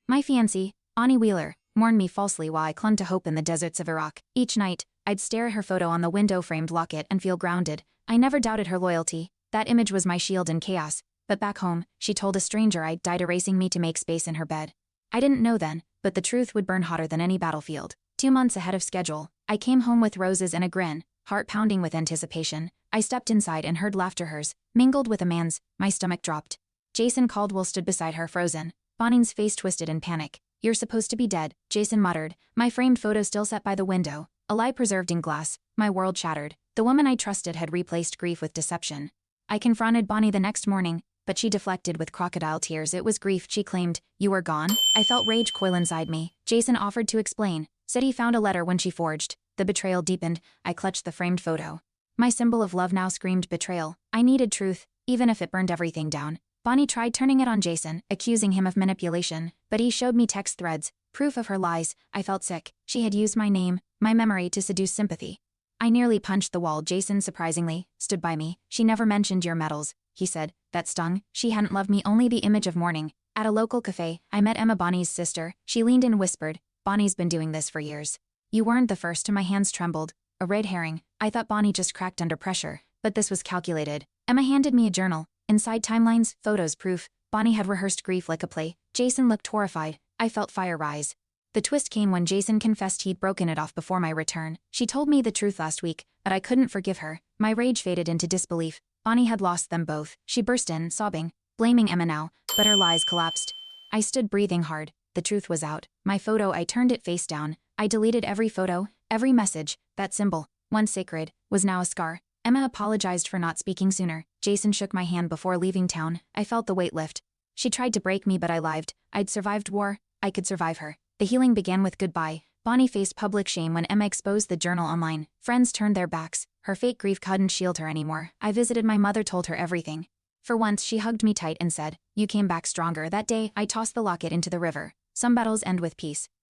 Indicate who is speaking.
Speaker 1: My fiancée, Bonnie Wheeler, mourned me falsely while I clung to hope in the deserts of Iraq. Each night, I'd stare at her photo on the window-framed locket and feel grounded. I never doubted her loyalty. That image was my shield in chaos. But back home, she told a stranger I'd died erasing me to make space in her bed. I didn't know then, but the truth would burn hotter than any battlefield. 2 months ahead of schedule, I came home with roses and a grin, heart pounding with anticipation. I stepped inside and heard laughter hers, mingled with a man's. My stomach dropped. Jason Caldwell stood beside her, frozen. Bonnie's face twisted in panic. "You're supposed to be dead," Jason muttered, my framed photo still set by the window, a lie preserved in glass. My world shattered. The woman I trusted had replaced grief with deception. I confronted Bonnie the next morning, but she deflected with crocodile tears. It was grief, she claimed. "You were gone?" I felt rage coil inside me. Jason offered to explain, said he found a letter when she forged. The betrayal deepened. I clutched the framed photo. My symbol of love now screamed betrayal. I needed truth, even if it burned everything down. Bonnie tried turning it on Jason, accusing him of manipulation, but he showed me text threads, proof of her lies. I felt sick. She had used my name, my memory, to seduce sympathy. I nearly punched the wall. Jason, surprisingly, stood by me. "She never mentioned your medals," he said. That stung. She hadn't loved me, only the image of mourning. At a local cafe, I met Emma, Bonnie's sister. She leaned in and whispered, "Bonnie's been doing this for years." "You weren't the first." My hands trembled. A red herring. I thought Bonnie just cracked under pressure, but this was calculated. Emma handed me a journal. Inside, timelines, photos, proof. Bonnie had rehearsed grief like a play. Jason looked horrified. I felt fire rise. The twist came when Jason confessed he'd broken it off before my return. "She told me the truth last week, but I couldn't forgive her." My rage faded into disbelief. Bonnie had lost them both. She burst in, sobbing, blaming Emma now, but her lies collapsed. I stood breathing hard. The truth was out. My photo, I turned it face down. I deleted every photo, every message. That symbol, once sacred, was now a scar. Emma apologized for not speaking sooner. Jason shook my hand before leaving town. I felt the weight lift. She tried to break me, but I lived. I'd survived war. I could survive her. The healing began with goodbye. Bonnie faced public shame when Emma exposed the journal online. Friends turned their backs. Her fake grief couldn't shield her anymore. I visited my mother, told her everything. For once, she hugged me tight and said, "You came back stronger." That day, I tossed the locket into the river. Some battles end with peace.